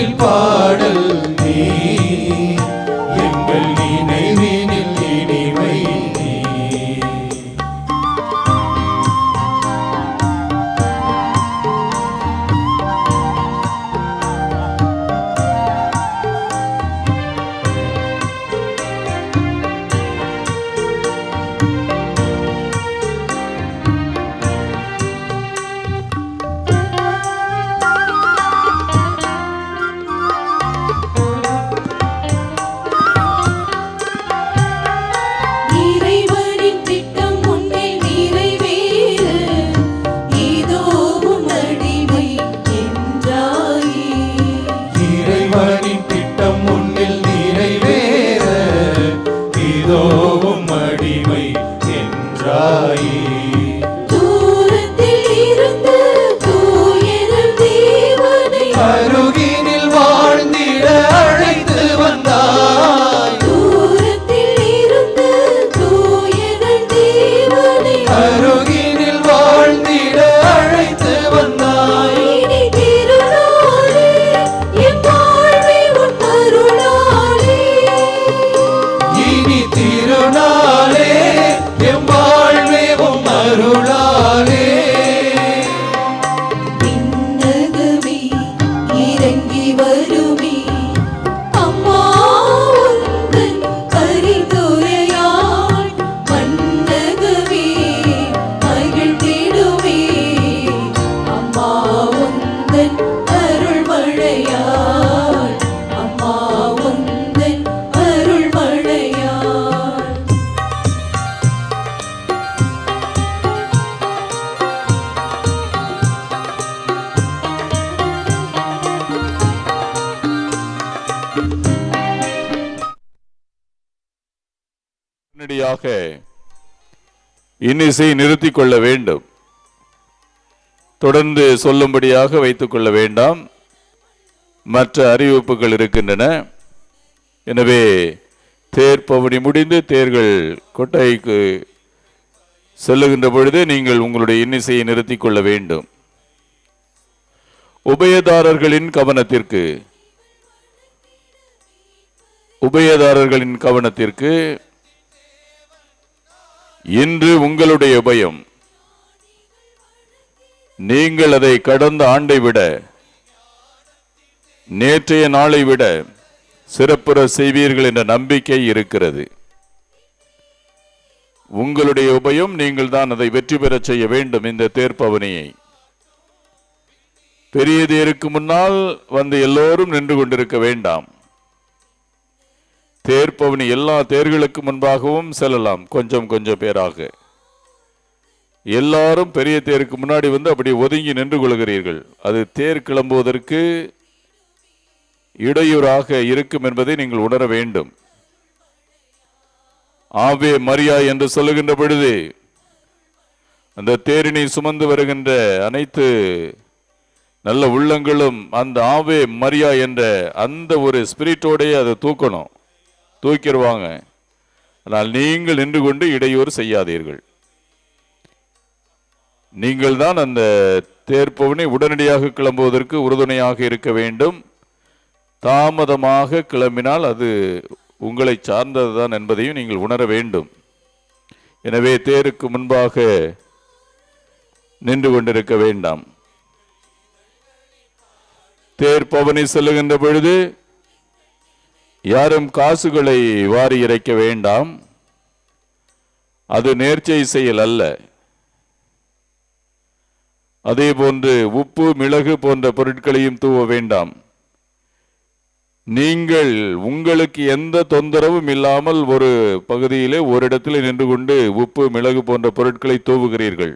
நினைவினில் பாடல் நீ, எங்கள் நினைவினில் இனிமை நீ. அருகினில் வாழ்ந்திட அழைத்து வந்தாய், அருகினில் வாழ்ந்திட அழைத்து வந்தாய். இனி திருநாளே எம் வாழ்வே உம் அருளாலே. உடனடியாக இன்னிசை நிறுத்திக் கொள்ள வேண்டும். தொடர்ந்து சொல்லும்படியாக வைத்துக் கொள்ள வேண்டாம். மற்ற அறிவிப்புகள் இருக்கின்றன. எனவே தேர் பவனி முடிந்து தேர்கள் கொட்டைக்கு செல்லுகின்ற பொழுது நீங்கள் உங்களுடைய இன்னிசையை நிறுத்திக் கொள்ள வேண்டும். உபயதாரர்களின் கவனத்திற்கு இன்று உங்களுடைய உபயம் நீங்கள் அதை கடந்த ஆண்டை விட நேற்றைய நாளை விட சிறப்புற செய்வீர்கள் என்ற நம்பிக்கை இருக்கிறது. உங்களுடைய உபயம் நீங்கள் தான் அதை வெற்றி பெற செய்ய வேண்டும். இந்த தேர்ப்பவனியை பெரிய தேருக்கு முன்னால் வந்து எல்லோரும் நின்று கொண்டிருக்க வேண்டாம். தேர்ப்பவனி எல்லா தேர்களுக்கு முன்பாகவும் செல்லலாம். கொஞ்சம் கொஞ்சம் பேராக எல்லாரும் பெரிய தேருக்கு முன்னாடி வந்து அப்படி ஒதுங்கி நின்று கொள்கிறீர்கள். அது தேர் கிளம்புவதற்கு இடையூறாக இருக்கும் என்பதை நீங்கள் உணர வேண்டும். ஆவே மரியா என்று சொல்லுகின்ற பொழுது அந்த தேரினை சுமந்து வருகின்ற அனைத்து நல்ல உள்ளங்களும் அந்த ஆவே மரியா என்ற அந்த ஒரு ஸ்பிரிட்டோடையே அதை தூக்கிடுவாங்க. ஆனால் நீங்கள் நின்று கொண்டு இடையூறு செய்யாதீர்கள். நீங்கள் தான் அந்த தேர்ப்பவனை உடனடியாக கிளம்புவதற்கு உறுதுணையாக இருக்க வேண்டும். தாமதமாக கிளம்பினால் அது உங்களை சார்ந்ததுதான் என்பதையும் நீங்கள் உணர வேண்டும். எனவே தேருக்கு முன்பாக நின்று கொண்டிருக்க வேண்டாம். தேர் பவனி செல்லுகின்ற பொழுது யாரும் காசுகளை வாரி இறைக்க வேண்டாம். அது நேர்ச்சை செயல் அல்ல. அதே போன்று உப்பு மிளகு போன்ற பொருட்களையும் தூவ வேண்டாம். நீங்கள் உங்களுக்கு எந்த தொந்தரவும் இல்லாமல் ஒரு பகுதியிலே ஒரு இடத்தில் நின்று கொண்டு உப்பு மிளகு போன்ற பொருட்களை தூவுகிறீர்கள்.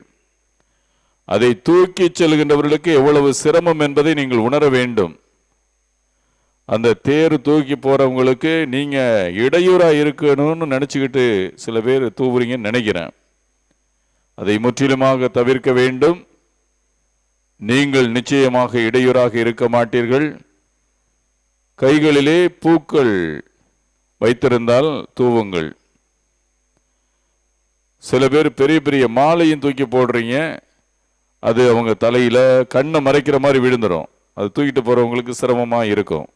அதை தூக்கி செல்கின்றவர்களுக்கு எவ்வளவு சிரமம் என்பதை நீங்கள் உணர வேண்டும். அந்த தேர் தூக்கி போறவங்களுக்கு நீங்க இடையூறா இருக்கணும்னு நினைச்சுக்கிட்டு சில பேர் தூவுறீங்கன்னு நினைக்கிறேன். அதை முற்றிலுமாக தவிர்க்க வேண்டும். நீங்கள் நிச்சயமாக இடையூறாக இருக்க மாட்டீர்கள். கைகளிலே பூக்கள் வைத்திருந்தால் தூவுங்கள். சில பேர் பெரிய பெரிய மாலையும் தூக்கி போடுறீங்க. அது அவங்க தலையில கண்ணை மறைக்கிற மாதிரி விழுந்துடும். அது தூக்கிட்டு போறவங்களுக்கு சிரமமா இருக்கும்.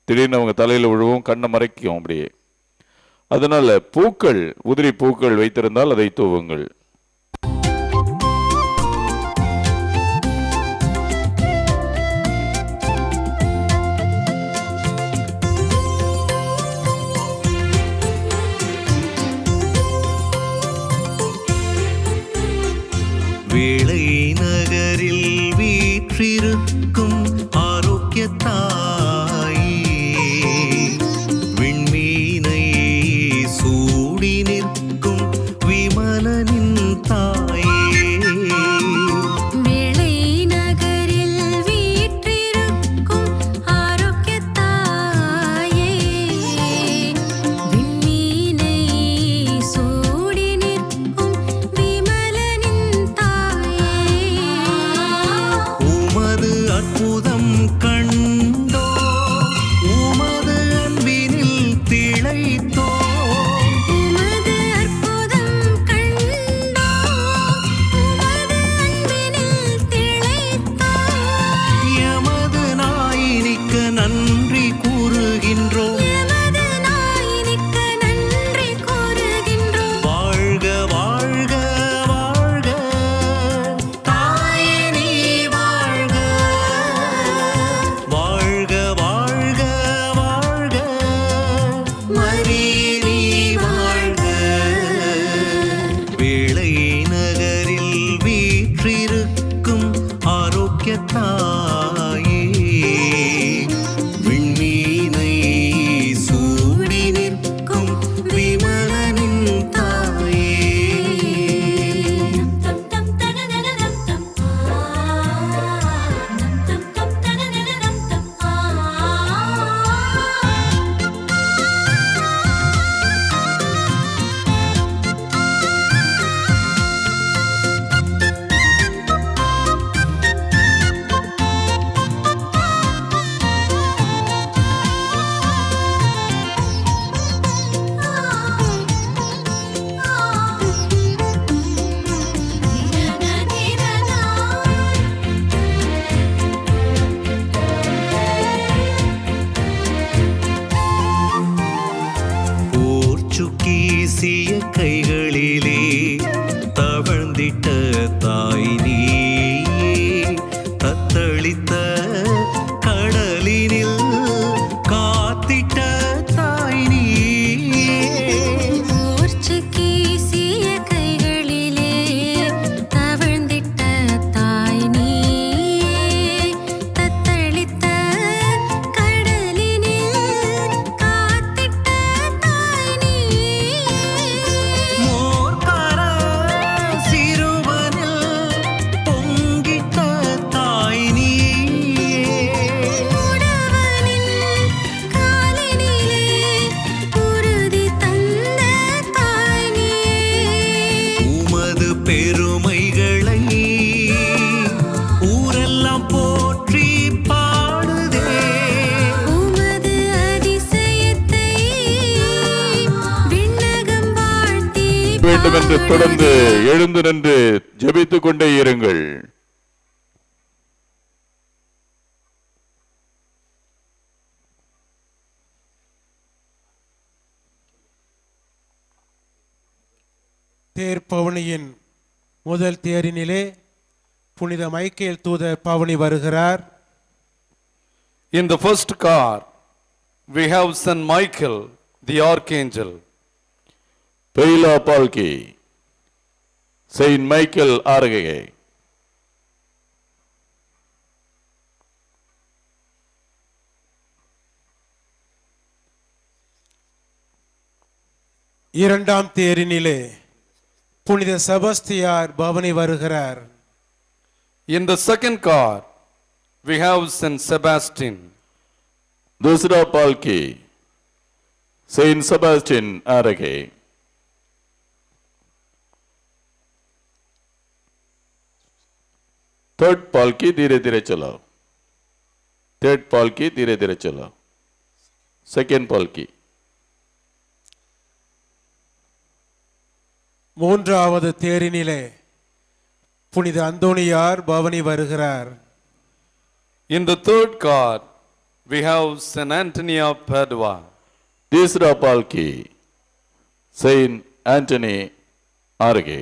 திடீர்னு அவங்க தலையில விழுவும், கண்ணை மறைக்கும் அப்படியே. அதனால பூக்கள், உதிரி பூக்கள் வைத்திருந்தால் அதை தூவுங்கள். வேளை நகரில் வீற்றிருக்கும் ஆரோக்கிய தாயே, விண்மீனை சூடி நிற்கும் விமலனின் தாயே. வேளை நகரில் வீற்றிருக்கும் ஆரோக்கிய தாயே, விண்மீனை சூடி நிற்கும் விமலனின் தாயே. உமது அற்புதம் கண்டோ, உமது அன்பினில் திளைத்தோ, உமது அற்புதம் கண்டோம், உமது அன்பினில் திளைத்தோம். எமது நாயினிக்க நன்றி கூறுகின்றோம். எமது நாயனுக்கு நன்றி கூறுகின்றோம். வாழ்க வாழ்க வாழ்க தாயே நீ வாழ்க, வாழ்க வாழ்க வாழ்க மரியே நீ வாழ்க. வேளை நகரில் வீற்றிருக்கும் ஆரோக்கிய தாயே, விண்மீனை சூடி நிற்கும் விமலனின் தாயே. தம் தம் தனனனனம் தம் தம் தம் தனனனனம் தம். போர்ச்சுகீசிய கைகளிலே தவழ்ந்திட்ட தாய் நீயே, தத்தளித்த கடலினில் காத்திட்ட தாய் நீயே. போர்ச்சுகீசிய கைகளிலே தவழ்ந்திட்ட தாய் நீயே, தத்தளித்த கடலினில் காத்திட்ட தாய் நீயே. மோர்கர சிறுவனில் பொங்கிட்ட தாய் நீயே. உடவனின் காலினிலே உறுதி தந்த தாய் நீயே. உமது பெருமைகளை ஊரெல்லாம் போற்றி பாடுதே. உமது அதிசயத்தை விண்ணகம் வாழ்த்தி வேண்டும் என்று தொடர்ந்து எழுந்து நின்று ஜெபித்துக் கொண்டே இருங்கள். தேர் பவனியின் முதல் தேரினிலே புனித மைக்கேல் தூதர் பவனி வருகிறார். In the first car, we have Saint Michael, the archangel. பெயிலா பால்கி, செயின்ட் மைக்கேல் ஆர்கே. இரண்டாம் தேரினிலே புனித செபஸ்தியார் பவனி வருகிறார். In the second car, we have Saint Sebastian. दूसरा पालकी सेंट सेबास्टियन आरगे. थर्ड पालकी धीरे धीरे चलो. थर्ड पालकी धीरे धीरे चलो. सेकेंड पालकी. மூன்றாவது தேரினிலே புனித அந்தோணியார் பவனி வருகிறார். In the third car, we have Saint Anthony of Padua. तीसरा पालकी सेंट एंटनी आरगे।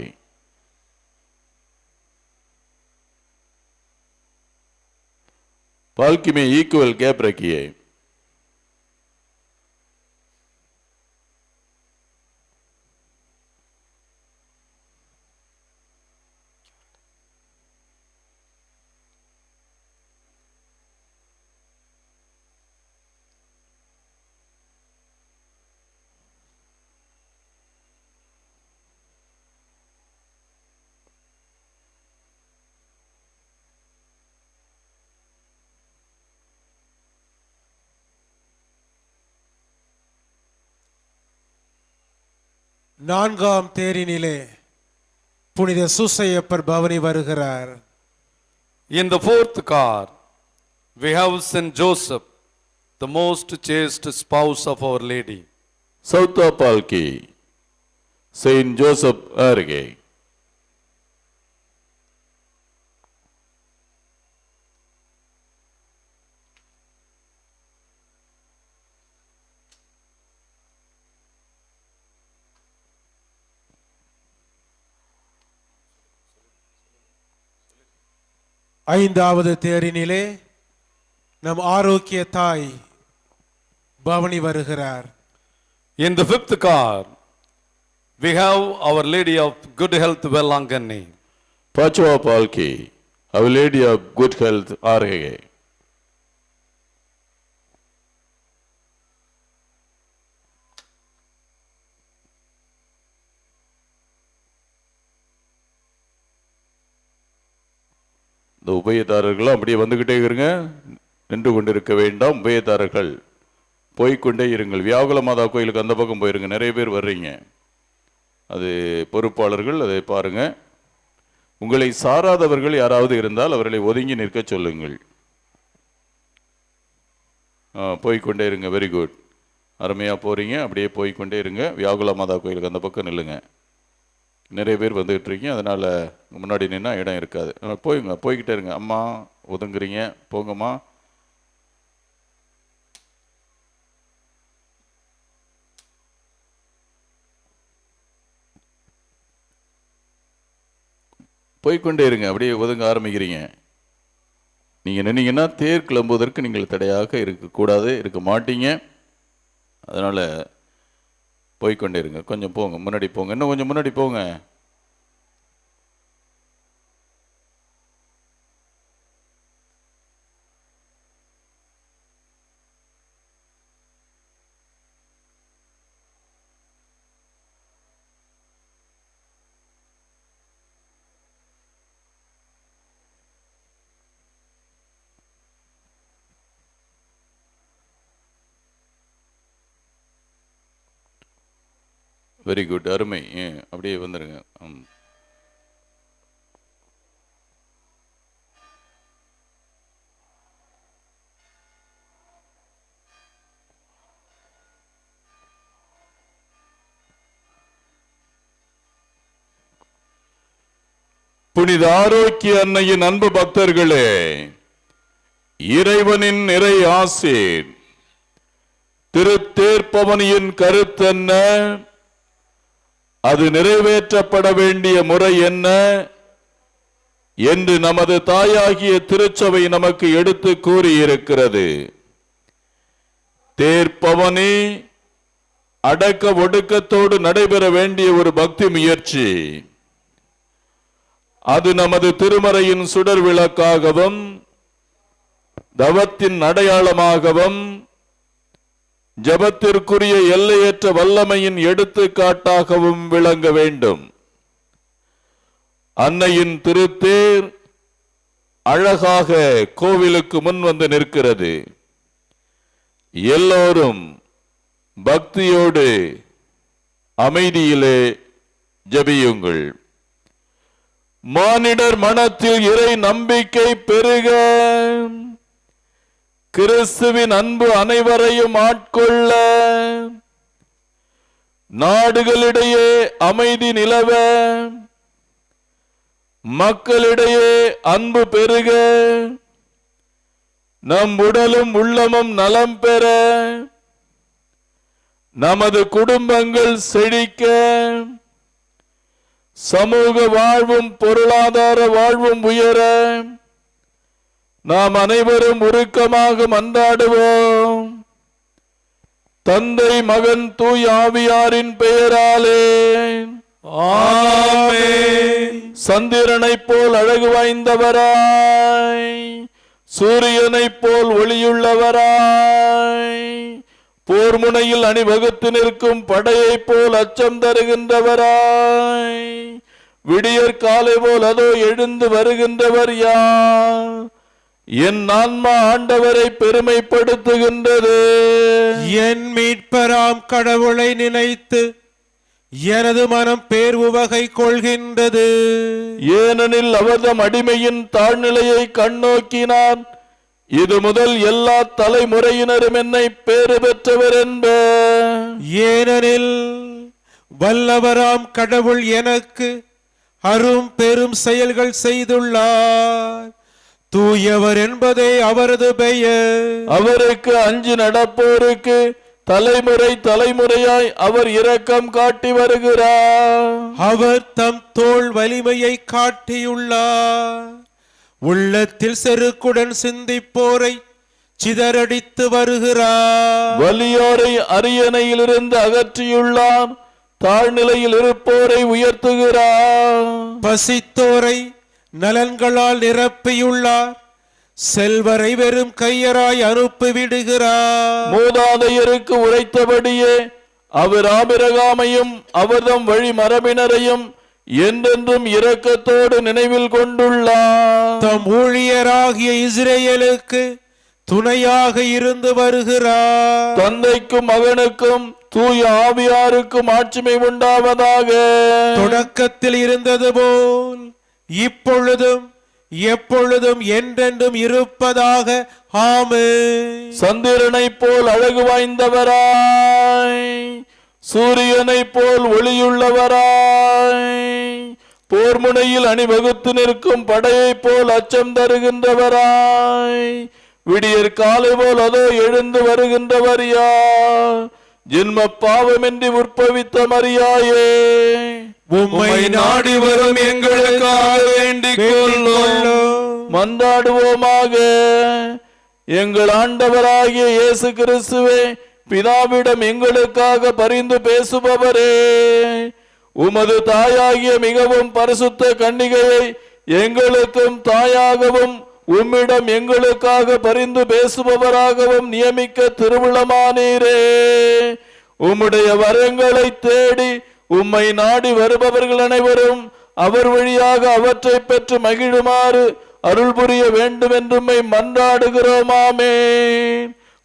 पालकी में इक्वल गैप रखिए। நான்காம் தேரினிலே புனித சூசையப்பர் பவனி வருகிறார். In the fourth car, we have Saint Joseph, the most chaste spouse of Our Lady. चौथा पालकी सेंट जोसेफ आरगे। ஐந்தாவது தேரினிலே நம் ஆரோக்கிய தாய் பவனி வருகிறார். In the fifth car, we have Our Lady of Good Health, Velangani. पांचवा पालकी Our Lady of Good Health आरगे। இந்த உபயதாரர்கள் அப்படியே வந்துகிட்டே இருங்க, நின்று கொண்டிருக்க வேண்டாம். உபயதாரர்கள் போய்கொண்டே இருங்கள். வியாகுல மாதா கோயிலுக்கு அந்த பக்கம் போயிருங்க, நிறைய பேர் வர்றீங்க. அது பொறுப்பாளர்கள் அதை பாருங்க. உங்களை சாராதவர்கள் யாராவது இருந்தால் அவர்களை ஒதுங்கி நிற்க சொல்லுங்கள். போய்கொண்டே இருங்க. வெரி குட், அருமையாக போறீங்க. அப்படியே போய்கொண்டே இருங்க. வியாகுல மாதா கோயிலுக்கு அந்த பக்கம் நில்லுங்க. நிறைய பேர் வந்துகிட்டு இருக்கீங்க, அதனால முன்னாடி நின்னா இடம் இருக்காது. போய்ங்க, போய்கிட்டே இருங்க. அம்மா ஒதுங்குறீங்க, போங்கம்மா. போய்கொண்டே இருங்க. அப்படியே ஒதுங்க ஆரம்பிக்கிறீங்க. நீங்க நின்னீங்கன்னா தேர் கிளம்புவதற்கு நீங்கள் தடையாக இருக்கக்கூடாது, இருக்க மாட்டீங்க. அதனால போய்கொண்டே இருங்க. கொஞ்சம் போங்க, முன்னாடி போங்க, இன்னும் கொஞ்சம் முன்னாடி போங்க. வெரி குட், அருமை. அப்படியே வந்துடுங்க. புனித ஆரோக்கிய அன்னையின் அன்பு பக்தர்களே, இறைவனின் நிறை ஆசீர் திருத்தேர்ப்பவனியின் கருத்தென்ன, அது நிறைவேற்றப்பட வேண்டிய முறை என்ன என்று நமது தாயாகிய திருச்சபை நமக்கு எடுத்து கூறியிருக்கிறது. தேர்ப்பவனி அடக்க ஒடுக்கத்தோடு நடைபெற வேண்டிய ஒரு பக்தி முயற்சி. அது நமது திருமறையின் சுடர் விளக்காகவும் தவத்தின் அடையாளமாகவும் ஜபத்திற்குரிய எல்லையற்ற வல்லமையின் எடுத்துக்காட்டாகவும் விளங்க வேண்டும். அன்னையின் திருத்தேர் அழகாக கோவிலுக்கு முன் வந்து நிற்கிறது. எல்லோரும் பக்தியோடு அமைதியிலே ஜபியுங்கள். மானிடர் மனத்தில் இறை நம்பிக்கை பெருக, கிறிஸ்துவின் அன்பு அனைவரையும் ஆட்கொள்ள, நாடுகளிடையே அமைதி நிலவ, மக்களிடையே அன்பு பெருக, நம் உடலும் உள்ளமும் நலம் பெற, நமது குடும்பங்கள் செழிக்க, சமூக வாழ்வும் பொருளாதார வாழ்வும் உயர நாம் அனைவரும் உருக்கமாக மன்றாடுவோம். தந்தை, மகன், தூய் ஆவியாரின் பெயராலே ஆமென். சந்திரனைப் போல் அழகு வாய்ந்தவராய், சூரியனைப் போல் ஒளியுள்ளவராய், போர் முனையில் அணிவகுத்து நிற்கும் படையைப் போல் அச்சம் தருகின்றவராய், விடியற் காலை போல் அதோ எழுந்து வருகின்றவர் யார்? என் ஆன்மா ஆண்டவரை பெருமைப்படுத்துகின்றது. என் மீட்பராம் கடவுளை நினைத்து எனது மனம் பேர்வுவகை கொள்கின்றது. ஏனெனில் அவர்தம் அடிமையின் தாழ்நிலையை கண்ணோக்கினான். இது முதல் எல்லா தலைமுறையினரும் என்னை பேறு பெற்றவர் என்ப. ஏனெனில் வல்லவராம் கடவுள் எனக்கு அரும் பெரும் செயல்கள் செய்துள்ளார். தூயவர் என்பதே அவரது பெயர். அவருக்கு அஞ்சு நடப்போருக்கு தலைமுறை தலைமுறையாய் அவர் இரக்கம் காட்டி வருகிறார். அவர் தம் தோள் வலிமையை காட்டியுள்ளார். உள்ளத்தில் செருக்குடன் சிந்திப்போரை சிதறடித்து வருகிறார். வலியோரை அரியணையிலிருந்து அகற்றியுள்ளார். தாழ்நிலையில் இருப்போரை உயர்த்துகிறார். பசித்தோரை நலன்களால் நிரப்பியுள்ளார். செல்வரை வெறும் கையராய் அனுப்பிவிடுகிறார். மூதாதையருக்கு உரைத்தபடியே அவர் ஆபிரகாமையும் அவர்தம் வழி மரபினரையும் என்றென்றும் இரக்கத்தோடு நினைவில் கொண்டுள்ளார். தம் ஊழியராகிய இஸ்ரேலுக்கு துணையாக இருந்து வருகிறார். தந்தைக்கும் மகனுக்கும் தூய ஆவியாருக்கும் ஆட்சிமை உண்டாவதாக. தொடக்கத்தில் இருந்தது போல் இப்பொழுதும் எப்பொழுதும் என்றென்றும் இருப்பதாக. ஆமென். சந்திரனைப் போல் அழகு வாய்ந்தவராய், சூரியனைப் போல் ஒளியுள்ளவராய், போர் முனையில் அணிவகுத்து நிற்கும் படையைப் போல் அச்சம் தருகின்றவராய், விடியற் காலை போல் அதோ எழுந்து வருகின்றவர் யார்? ஜென்ம பாவமின்றி உற்பவித்த மரியாயே, உம்மை நாடி வரும் எங்களுக்காக வேண்டிக் கொள்ளும். மன்றாடுவோமாக. எங்கள் ஆண்டவராகிய இயேசு கிறிஸ்துவே, பிதாவிடம் எங்களுக்காக பரிந்து பேசுபவரே, உமது தாயாகிய மிகவும் பரிசுத்த கன்னிகையை எங்களுக்கும் தாயாகவும் உம்மிடம் எங்களுக்காக பரிந்து பேசுபவராகவும் நியமிக்க திருவுளமானீரே. உம்முடைய வரங்களை தேடி உம்மை நாடி வருபவர்கள் அனைவரும் அவர் வழியாக அவற்றை பெற்று மகிழுமாறு அருள் புரிய வேண்டும் என்று உம்மை மன்றாடுகிறோமாமே.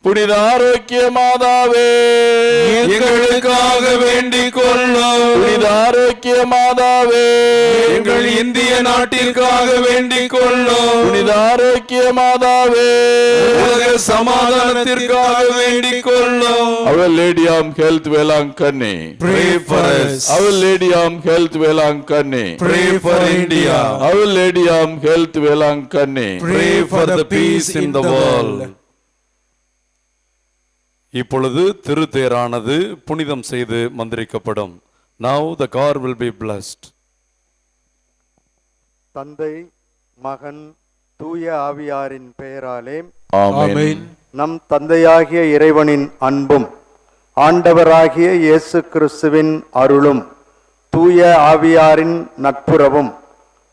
புனித ஆரோக்கிய மாதாவே, எங்களுக்காக வேண்டிக் கொள்ளும். புனித ஆரோக்கிய மாதாவே, எங்கள் இந்திய நாட்டிற்காக வேண்டிக் கொள்ளும். புனித ஆரோக்கிய மாதாவே, உலக சமாதானத்திற்காக வேண்டிக் கொள்ளும். Our Lady of Health Velankani, Pray for us. Our Lady of Health Velankani, Pray for India. Our Lady of Health Velankani. Pray for the peace in the world. இப்பொழுது திருத்தேரானது புனிதம் செய்து மந்திரிக்கப்படும். Now the car will be blessed. தந்தை, மகன், தூய ஆவியாரின் பெயராலே Amen. நம் தந்தையாகிய இறைவனின் அன்பும் ஆண்டவராகிய இயேசு கிறிஸ்துவின் அருளும் தூய ஆவியாரின் நட்புறவும்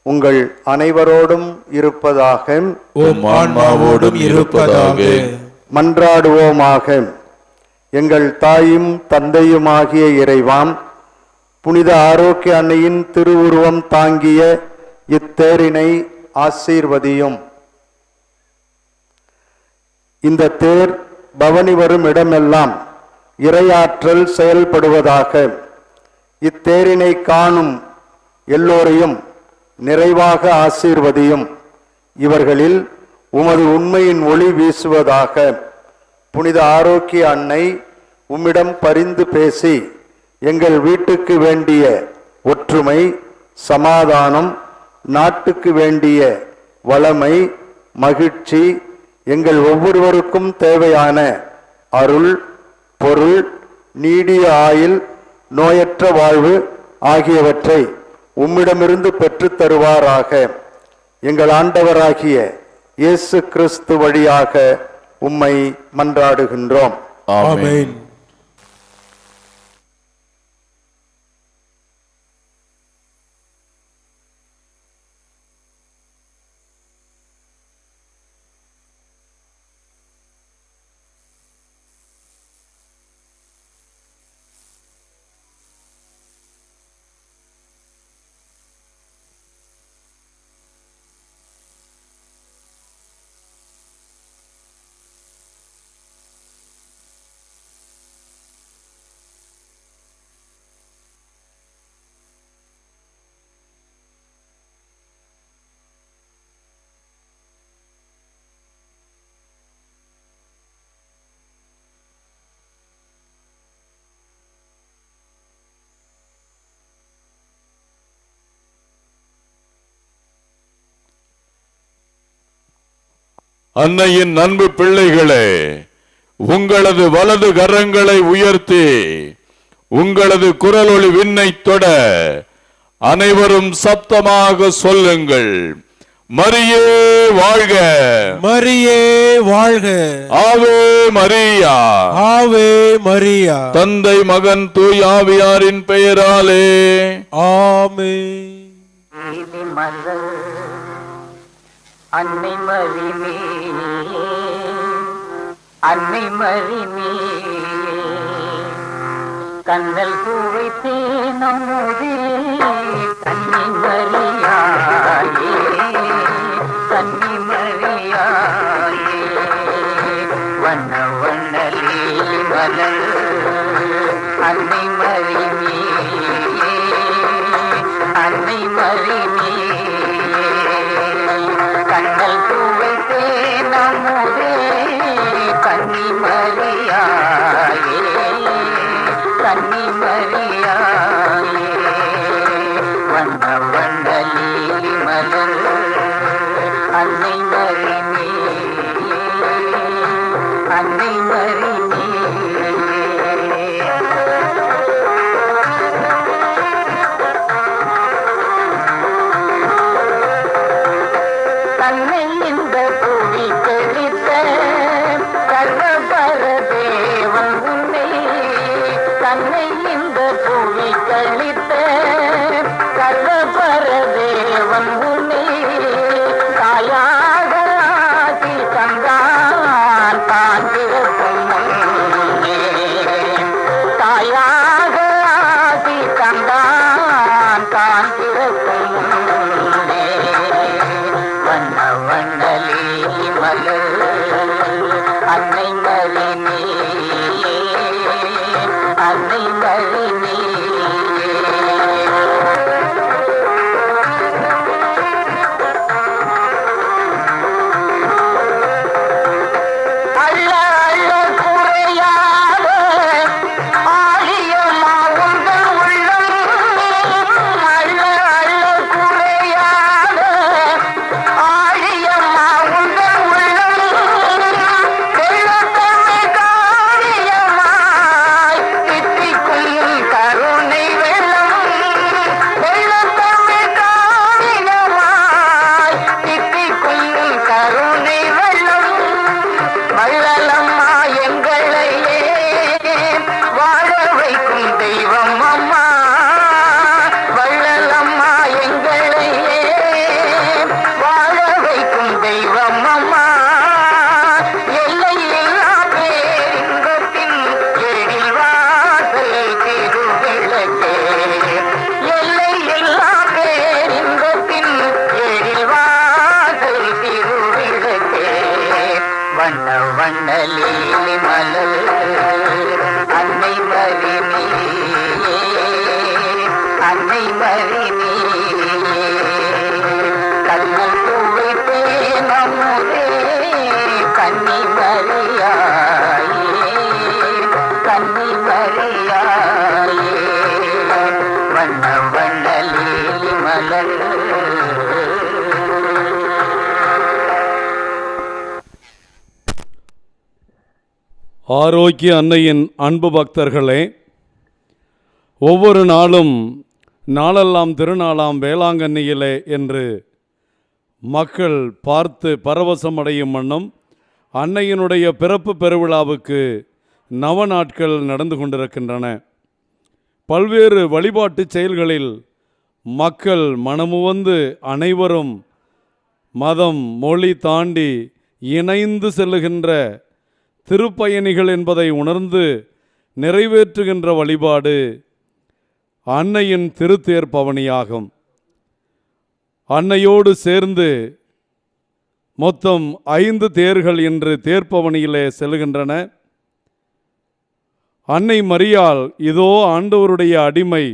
உங்கள் அனைவரோடும் இருப்பதாக. உம் ஆன்மாவோடும் இருப்பதாக. மன்றாடுவோமாக. எங்கள் தாயும் தந்தையுமாகிய இறைவாம், புனித ஆரோக்கிய அன்னையின் திருவுருவம் தாங்கிய இத்தேரினை ஆசீர்வதியும். இந்த தேர் பவனி வரும் இடமெல்லாம் இறையாற்றல் செயல்படுவதாக. இத்தேரினை காணும் எல்லோரையும் நிறைவாக ஆசீர்வதியும். இவர்களில் உமது உண்மையின் ஒளி வீசுவதாக. புனித ஆரோக்கிய அன்னை உம்மிடம் பரிந்து பேசி எங்கள் வீட்டுக்கு வேண்டிய ஒற்றுமை, சமாதானம், நாட்டுக்கு வேண்டிய வளமை, மகிழ்ச்சி, எங்கள் ஒவ்வொருவருக்கும் தேவையான அருள், பொருள், நீடிய ஆயுள், நோயற்ற வாழ்வு ஆகியவற்றை உம்மிடமிருந்து பெற்றுத் தருவாராக. எங்கள் ஆண்டவராகிய இயேசு கிறிஸ்து வழியாக உம்மை மன்றாடுகின்றோம். ஆமென். அன்னையின் அன்பு பிள்ளைகளே, உங்களது வலது கரங்களை உயர்த்தி உங்களது குரலொலி விண்ணை தொட அனைவரும் சப்தமாக சொல்லுங்கள். மரியே வாழ்க, மரியே வாழ்க, ஆவே மரியா, ஆவே மரியா. தந்தை மகன் தூய் ஆவியாரின் பெயராலே ஆமென். அன்னை மரிமே, அன்னை மரிமே, கண்ணல் பூவை தேனமுதே, கன்னி மரியாயே, கன்னி மரியாயே, வண்ண வண்ணலே மலர் அன்னை மரிமே, அன்னை மரிமே, கண்ணல் பூவை தேனமுதே, கன்னி மரியாயே, கன்னி மரியாயே, வண்ண வண்ணலே மலர் அன்னை மரிமே, அன்னை மரிமே. தன்னை இந்த புவி தெளித்த சர்வபர தேவன் உன்னை, தன்னை இந்த புவி தெளித்த சர்வபர தேவன் உன்னை, தாயாக ஆசி தந்தான் தான் பிறக்கும் முன்னே, தாயாக ஆசி தந்தான் தான் பிறக்கும் முன்னே, வண்ண வண்ணலே மலர் அன்னை மரிமே, அன்னை மரிமே. அள்ள அள்ள குறையாத ஆழியம்மா உங்கள் உள்ளம், அள்ள அள்ள குறையாத ஆழியம்மா உங்கள் உள்ளம், வெள்ளத்தமிழ் காவியமாய் தித்திக்கும் கருணை வெள்ளம், வெள்ளத்தமிழ் காவியமாய் தித்திக்கும் கருணை வெள்ளம், வள்ளலம்மா எங்களையே வாழ வைக்கும் தெய்வம் அம்மா, வள்ளலம்மா எங்களையே வாழ வைக்கும் தெய்வம் அம்மா, எல்லையில்லா பேரின்பத்தின் எழில் வாசல் திருவிளக்கே, எல்லையில்லா பேரின்பத்தின் எழில் வாசல் திருவிளக்கே, வண்ண வண்ணலே மலர் அன்னை மரிமே, அன்னை மரிமே, கண்ணல் பூவை தேனமுதே, கன்னி மரியாயே, கன்னி மரியாயே, வண்ண வண்ணலே மலர். ஆரோக்கிய அன்னையின் அன்பு பக்தர்களே, ஒவ்வொரு நாளும் நாளெல்லாம் திருநாளாம் வேளாங்கண்ணியிலே என்று மக்கள் பார்த்து பரவசமடையும் வண்ணம் அன்னையினுடைய பிறப்பு பெருவிழாவுக்கு நவ நாட்கள் நடந்து கொண்டிருக்கின்றன. பல்வேறு வழிபாட்டு செயல்களில் மக்கள் மனமுவந்து அனைவரும் மதம் மொழி தாண்டி இணைந்து செல்லுகின்ற திருப்பயணிகள் என்பதை உணர்ந்து நிறைவேற்றுகின்ற வழிபாடு அன்னையின் திருத்தேர் பவனியாகும். அன்னையோடு சேர்ந்து மொத்தம் 5 தேர்கள் இன்று தேர்ப்பவனியிலே செல்கின்றன. அன்னை மரியாள் இதோ ஆண்டவருடைய அடிமை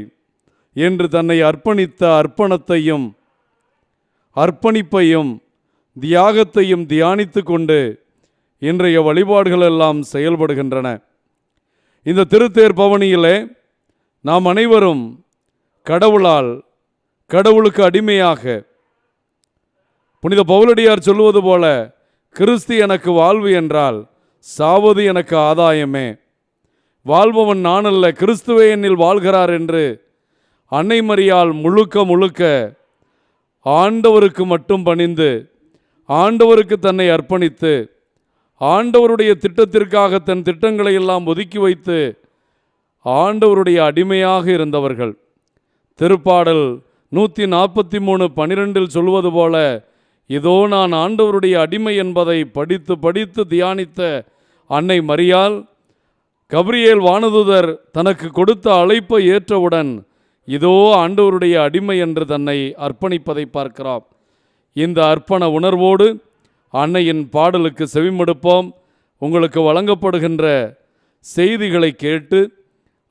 என்று தன்னை அர்ப்பணித்த அர்ப்பணத்தையும் அர்ப்பணிப்பையும் தியாகத்தையும் தியானித்து கொண்டு இன்றைய வழிபாடுகள் எல்லாம் செயல்படுகின்றன. இந்த திருத்தேர் பவனியிலே நாம் அனைவரும் கடவுளுக்கு அடிமையாக, புனித பவுலடியார் சொல்லுவது போல, கிறிஸ்து எனக்கு வாழ்வு என்றால் சாவது எனக்கு ஆதாயமே, வாழ்பவன் நான் அல்ல கிறிஸ்துவே என்னில் வாழ்கிறார் என்று அன்னை மரியாள் முழுக்க ஆண்டவருக்கு மட்டும் பணிந்து ஆண்டவருக்கு தன்னை அர்ப்பணித்து ஆண்டவருடைய திட்டத்திற்காக தன் திட்டங்களை எல்லாம் ஒதுக்கி வைத்து ஆண்டவருடைய அடிமையாக இருந்தவர்கள். திருப்பாடல் 143:12 சொல்வது போல, இதோ நான் ஆண்டவருடைய அடிமை என்பதை படித்து தியானித்த அன்னை மரியாள் கபிரியேல் வானதூதர் தனக்கு கொடுத்த அழைப்பை ஏற்றவுடன் இதோ ஆண்டவருடைய அடிமை என்று தன்னை அர்ப்பணிப்பதை பார்க்கிறோம். இந்த அர்ப்பண உணர்வோடு அன்னையின் பாடலுக்கு செவிமடுப்போம். உங்களுக்கு வழங்கப்படுகின்ற செய்திகளை கேட்டு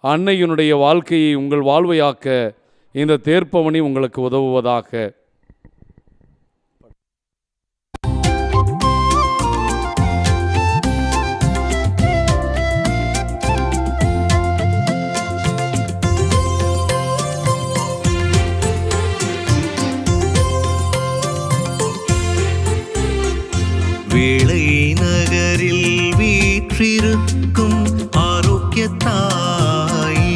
அன்னையினுடைய வாழ்க்கையை உங்கள் வாழ்வையாக்க இந்த தேர்ப்பவனி உங்களுக்கு உதவுவதாக. வேளை நகரில் வீற்றிருக்கும் ஆரோக்கிய தாயே,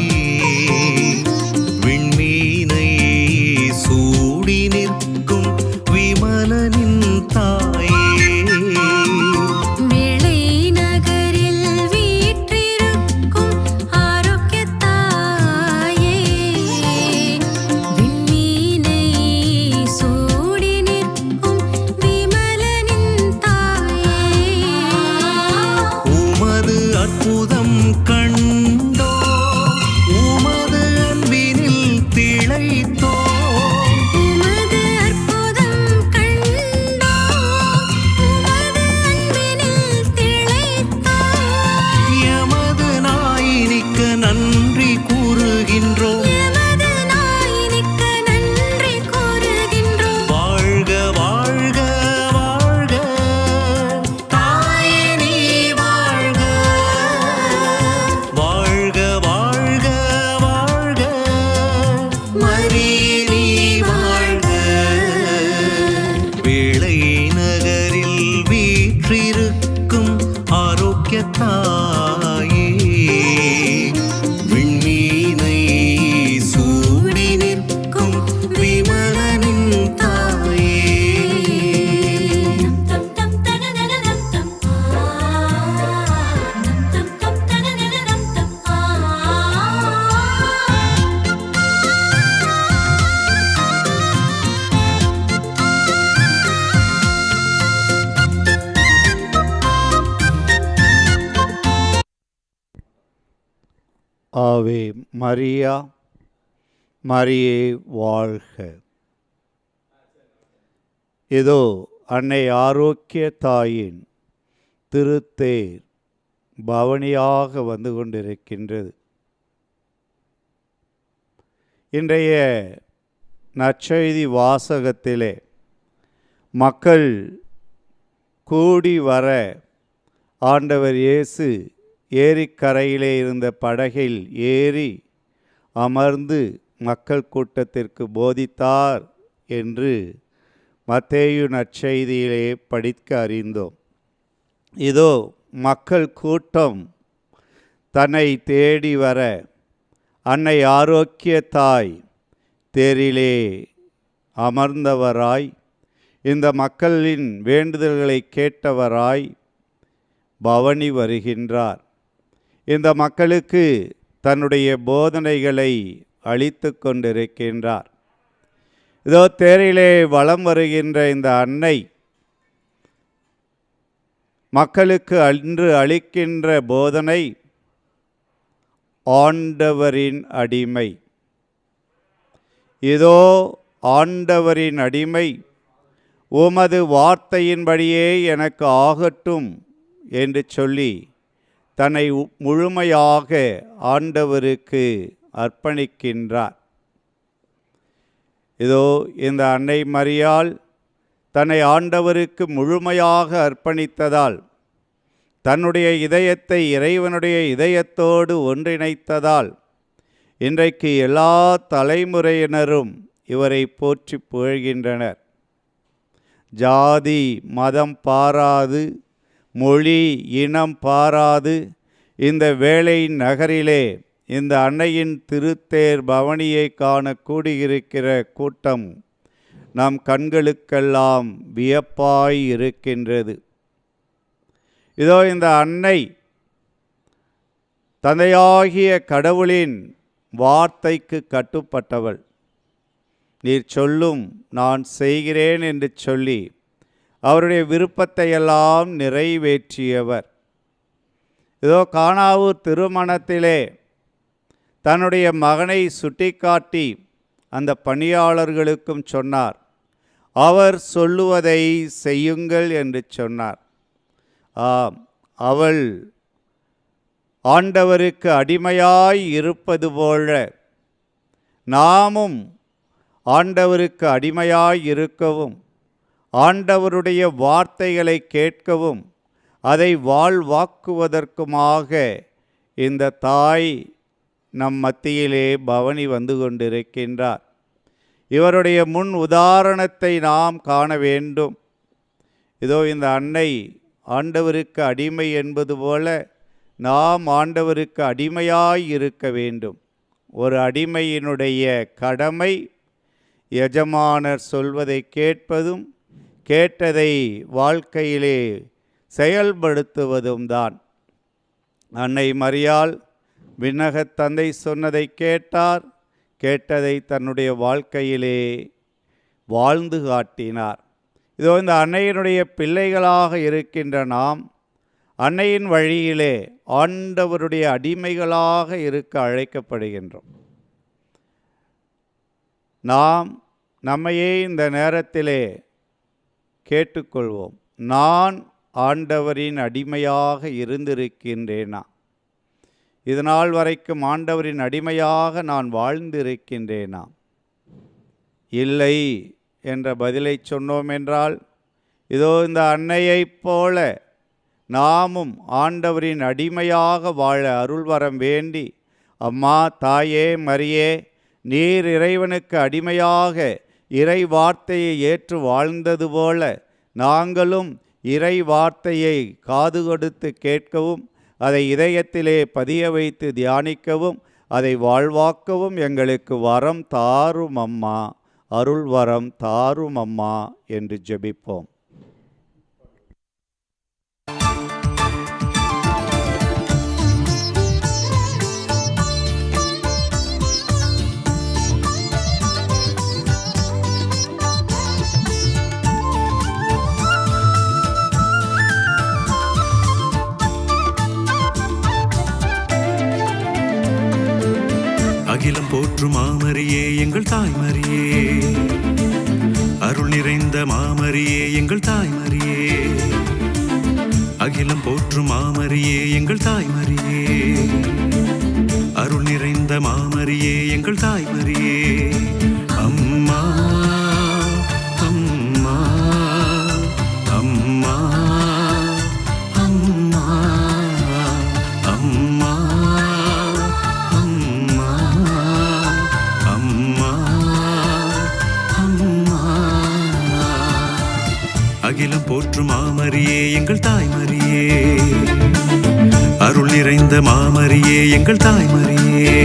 விண்மீனை சூடி நிற்கும் விமலனின் தாயே, வேளை நகரில் வீற்றிருக்கும் ஆரோக்கியத் தாயே, விண்மீனை சூடி நிற்கும் விமலனின் தாயே, உமது அற்புதம் கண்டோ, உமது அன்பினில் திளைத்தோ, உமது அற்புதம் கண்டோம், உமது அன்பினில் திளைத்தோம், எமது நாயினிக்க நன்றி கூறுகின்றோம். எமது நாயினிக்க நன்றி கூறுகின்றோம். வாழ்க வாழ்க வாழ்க தாயே நீ வாழ்க, வாழ்க வாழ்க வாழ்க மரியே நீ வாழ்க. வேளை நகரில் வீற்றிருக்கும் ஆரோக்கிய தாயே, விண்மீனை சூடி நிற்கும் விமலனின் தாயே. தம் தம் தனனனம் தம் தம் தம் தனனனம் தம் ஆவே மரியா, மரியே வாழ்க. இதோ அன்னை ஆரோக்கிய தாயின் திருத்தேர் பவனியாக வந்து கொண்டிருக்கின்றது. இன்றைய நற்செய்தி வாசகத்திலே மக்கள் கூடி வர ஆண்டவர் இயேசு ஏரிக்கரையிலே இருந்த படகில் ஏறி அமர்ந்து மக்கள் கூட்டத்திற்கு போதித்தார் என்று மத்தேயு நற்செய்தியிலே படிக்க அறிந்தோம். இதோ மக்கள் கூட்டம் தன்னை தேடி வர அன்னை ஆரோக்கிய தாய் தேரிலே அமர்ந்தவராய் இந்த மக்களின் வேண்டுதல்களை கேட்டவராய் பவனி வருகின்றார். இந்த மக்களுக்கு தன்னுடைய போதனைகளை அளித்து கொண்டிருக்கின்றார். இதோ தேரிலே வலம் வருகின்ற இந்த அன்னை மக்களுக்கு அன்று அளிக்கின்ற போதனை ஆண்டவரின் அடிமை. இதோ ஆண்டவரின் அடிமை, உமது வார்த்தையின்படியே எனக்கு ஆகட்டும் என்று சொல்லி தன்னை முழுமையாக ஆண்டவருக்கு அர்ப்பணிக்கின்றார். இதோ இந்த அன்னை மரியாள் தன்னை ஆண்டவருக்கு முழுமையாக அர்ப்பணித்ததால், தன்னுடைய இதயத்தை இறைவனுடைய இதயத்தோடு ஒன்றிணைத்ததால் இன்றைக்கு எல்லா தலைமுறையினரும் இவரை போற்றி புகழ்கின்றனர். ஜாதி மதம் பாராது, மொழி இனம் பாராது இந்த வேளை நகரிலே இந்த அன்னையின் திருத்தேர் பவனியை காண கூடியிருக்கிற கூட்டம் நம் கண்களுக்கெல்லாம் வியப்பாய் இருக்கின்றது. இதோ இந்த அன்னை தந்தையாகிய கடவுளின் வார்த்தைக்கு கட்டுப்பட்டவள். நீர் சொல்லும் நான் செய்கிறேன் என்று சொல்லி அவருடைய விருப்பத்தை எல்லாம் நிறைவேற்றியவர். இதோ கானாவூர் திருமணத்திலே தன்னுடைய மகனை சுட்டிக்காட்டி அந்த பணியாளர்களுக்கும் சொன்னார், அவர் சொல்லுவதை செய்யுங்கள் என்று சொன்னார். ஆம், அவள் ஆண்டவருக்கு அடிமையாய் இருப்பது போல நாமும் ஆண்டவருக்கு அடிமையாய் இருக்கவும், ஆண்டவருடைய வார்த்தைகளை கேட்கவும், அதை வாழ்வாக்குவதற்குமாக இந்த தாய் நம் மத்தியிலே பவனி வந்து கொண்டிருக்கின்றார். இவருடைய முன் உதாரணத்தை நாம் காண வேண்டும். இதோ இந்த அன்னை ஆண்டவருக்கு அடிமை என்பது போல நாம் ஆண்டவருக்கு அடிமையாய் இருக்க வேண்டும். ஒரு அடிமையினுடைய கடமை எஜமானர் சொல்வதை கேட்பதும் கேட்டதை வாழ்க்கையிலே செயல்படுத்துவதும் தான். அன்னை மரியாள் விண்ணகத் தந்தை சொன்னதை கேட்டார், கேட்டதை தன்னுடைய வாழ்க்கையிலே வாழ்ந்து காட்டினார். இதோ இந்த அன்னையினுடைய பிள்ளைகளாக இருக்கின்ற நாம் அன்னையின் வழியிலே ஆண்டவருடைய அடிமைகளாக இருக்க அழைக்கப்படுகின்றோம். நாம் நம்மையே இந்த நேரத்திலே கேட்டுக்கொள்வோம், நான் ஆண்டவரின் அடிமையாக இருந்திருக்கின்றேனா? இதனால் வரைக்கும் ஆண்டவரின் அடிமையாக நான் வாழ்ந்திருக்கின்றேனா? இல்லை என்ற பதிலை சொன்னோம் என்றால், இதோ இந்த அன்னையைப் போல நாமும் ஆண்டவரின் அடிமையாக வாழ அருள்வரம் வேண்டி, அம்மா தாயே மரியே, நீர் இறைவனுக்கு அடிமையாக இறை வார்த்தையை ஏற்று வாழ்ந்தது போல நாங்களும் இறை வார்த்தையை காது கொடுத்து கேட்கவும், அதை இதயத்திலே பதிய வைத்து தியானிக்கவும், அதை வாழ்வாக்கவும் எங்களுக்கு வரம் தாரும் அம்மா, அருள் வரம் தாரும் அம்மா என்று ஜெபிப்போம். அகிலம் போற்றும் மாமரியே எங்கள் தாய்மரியே, அருள் நிறைந்த மாமரியே எங்கள் தாய்மரியே. அகிலம் போற்றும் மாமரியே எங்கள் தாய்மரியே, அருள் நிறைந்த மாமரியே எங்கள் தாய்மரியே. அம்மா அம்மா அம்மா அம்மா அம்மா அகிலம் போற்றும் மாமரியே எங்கள் தாய்மரியே, அருள் நிறைந்த மாமரியே எங்கள் தாய்மரியே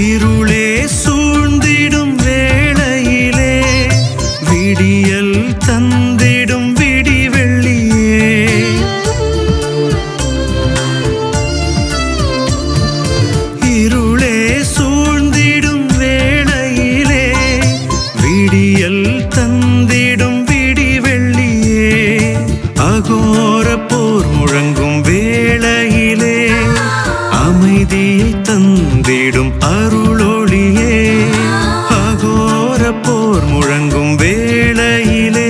இருளே சூழ்ந்திடும் வேளையிலே விடியல் தந்திடும் விடிவெள்ளியே இருளே சூழ்ந்திடும் வேளையிலே விடியல் தந்திடும் விடிவெள்ளியே அகோர போர் முழங்கும் வேளையிலே அமைதியை தந்திடும் அருளொளியே அகோர போர் முழங்கும் வேளையிலே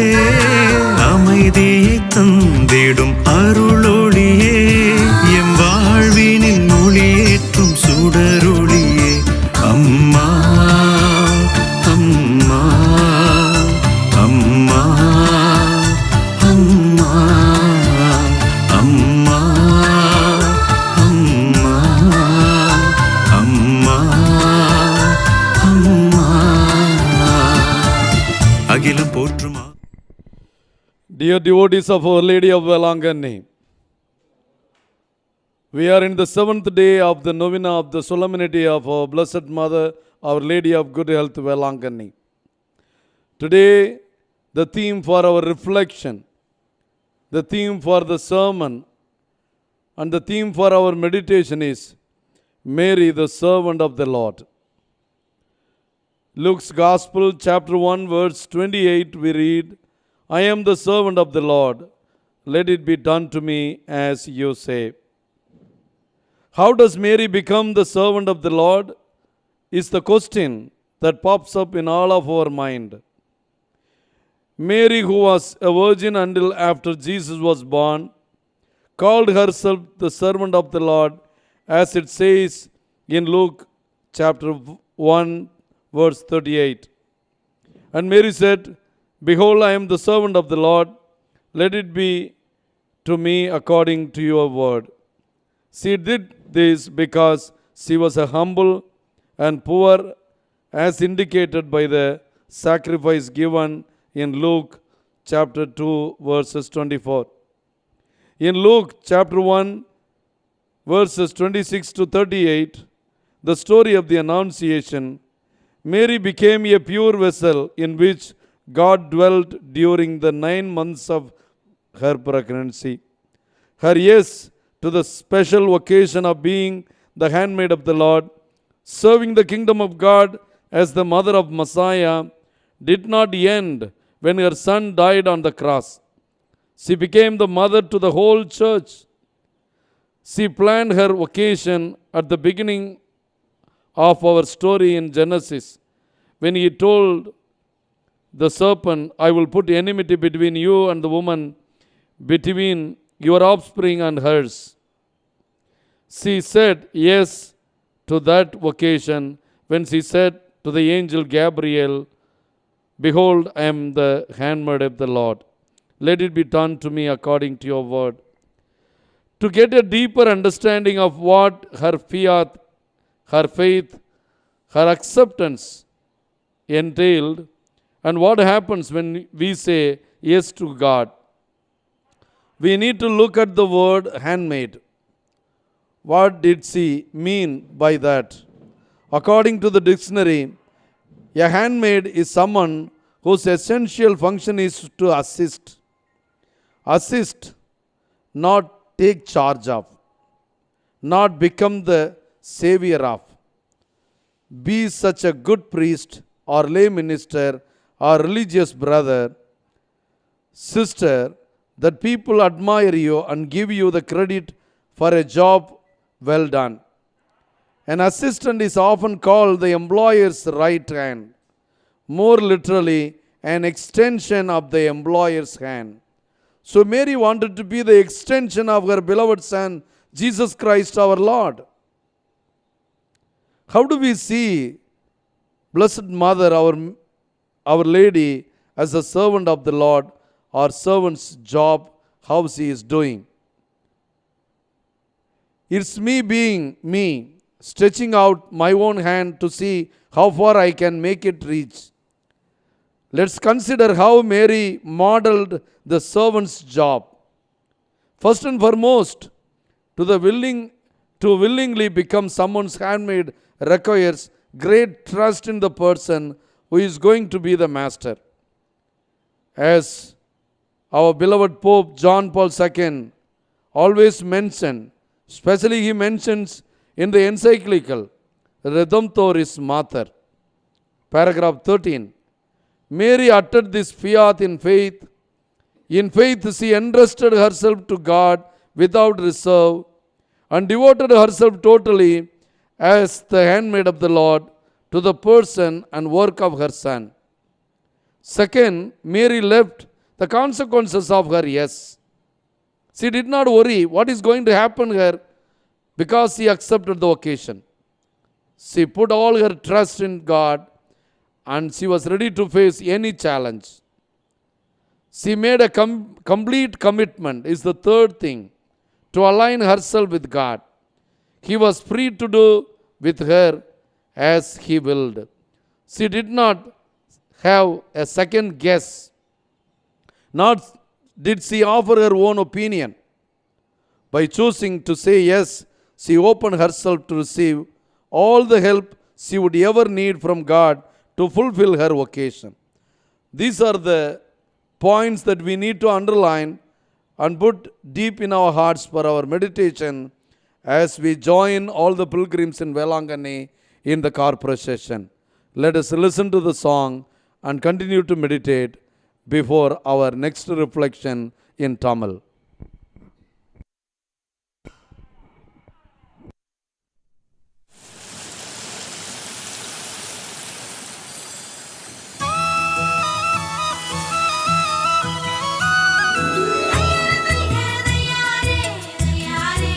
அமைதியை தந்திடும் அருளொளியே எம் வாழ்வினில் ஒளியேற்றும் சுடரொளியே அம்மா அம்மா அம்மா அம்மா அம்மா அம்மா அம்மா அம்மா அகிலம் போற்றுமா Dear devotees of Our Lady of Velangani, we are in the 7th day of the novena of the solemnity of our Blessed Mother, Our Lady of Good Health, Velangani. Today, the theme for our reflection, the theme for the sermon, and the theme for our meditation is Mary, the servant of the Lord. Luke's Gospel, chapter 1, verse 28, we read, I am the servant of the Lord. Let it be done to me as you say. How does Mary become the servant of the Lord? Is the question that pops up in all of our mind. Mary, who was a virgin until after Jesus was born, called herself the servant of the Lord, as it says in Luke chapter 1, verse 38. And Mary said, Behold, I am the servant of the Lord. Let it be to me according to your word. She did this because she was a humble and poor, as indicated by the sacrifice given in Luke chapter 2, verses 24. In Luke chapter 1, verses 26 to 38, the story of the Annunciation, Mary became a pure vessel in which God dwelt during the 9 months of her pregnancy. Her yes to the special occasion of being the handmaid of the Lord, serving the kingdom of God as the mother of Messiah, did not end when her son died on the cross. She became the mother to the whole church. She planned her vocation at the beginning of our story in Genesis, when he told the serpent, I will put enmity between you and the woman, between your offspring and hers. She said yes to that vocation when she said to the angel Gabriel, Behold, I am the handmaid of the Lord. Let it be done to me according to your word. To get a deeper understanding of what her fiat, her faith, her acceptance entailed, and what happens when we say yes to God, we need to look at the word handmaid. What did she mean by that? According to the dictionary, a handmaid is someone whose essential function is to assist. Assist, not take charge of, not become the savior of. Be such a good priest or lay minister or religious brother, sister, that people admire you and give you the credit for a job well done. An assistant is often called the employer's right hand. More literally, an extension of the employer's hand. So Mary wanted to be the extension of her beloved Son, Jesus Christ our Lord. How do we see Blessed Mother, our Lady, as a servant of the Lord, or servant's job, how she is doing? It's me being me, stretching out my own hand to see how far I can make it reach. Let's consider how Mary modeled the servant's job. First and foremost, to willingly become someone's handmaid requires great trust in the person who is going to be the master. As our beloved Pope John Paul II always mentioned, especially he mentions in the encyclical Redemptoris Mater, paragraph 13, Mary uttered this fiat in faith. In faith, she entrusted herself to God without reserve and devoted herself totally as the handmaid of the Lord to the person and work of her Son. Second, Mary left the consequences of her yes. She did not worry what is going to happen to her because she accepted the occasion. She put all her trust in God and she was ready to face any challenge. She made a complete commitment, is the third thing, to align herself with God. He was free to do with her as he willed. She did not have a second guess, nor did she offer her own opinion. By choosing to say yes, she opened herself to receive all the help she would ever need from God to fulfill her vocation. These are the points that we need to underline and put deep in our hearts for our meditation as we join all the pilgrims in Velangani in the car procession. Let us listen to the song and continue to meditate before our next reflection in Tamil. தையாரே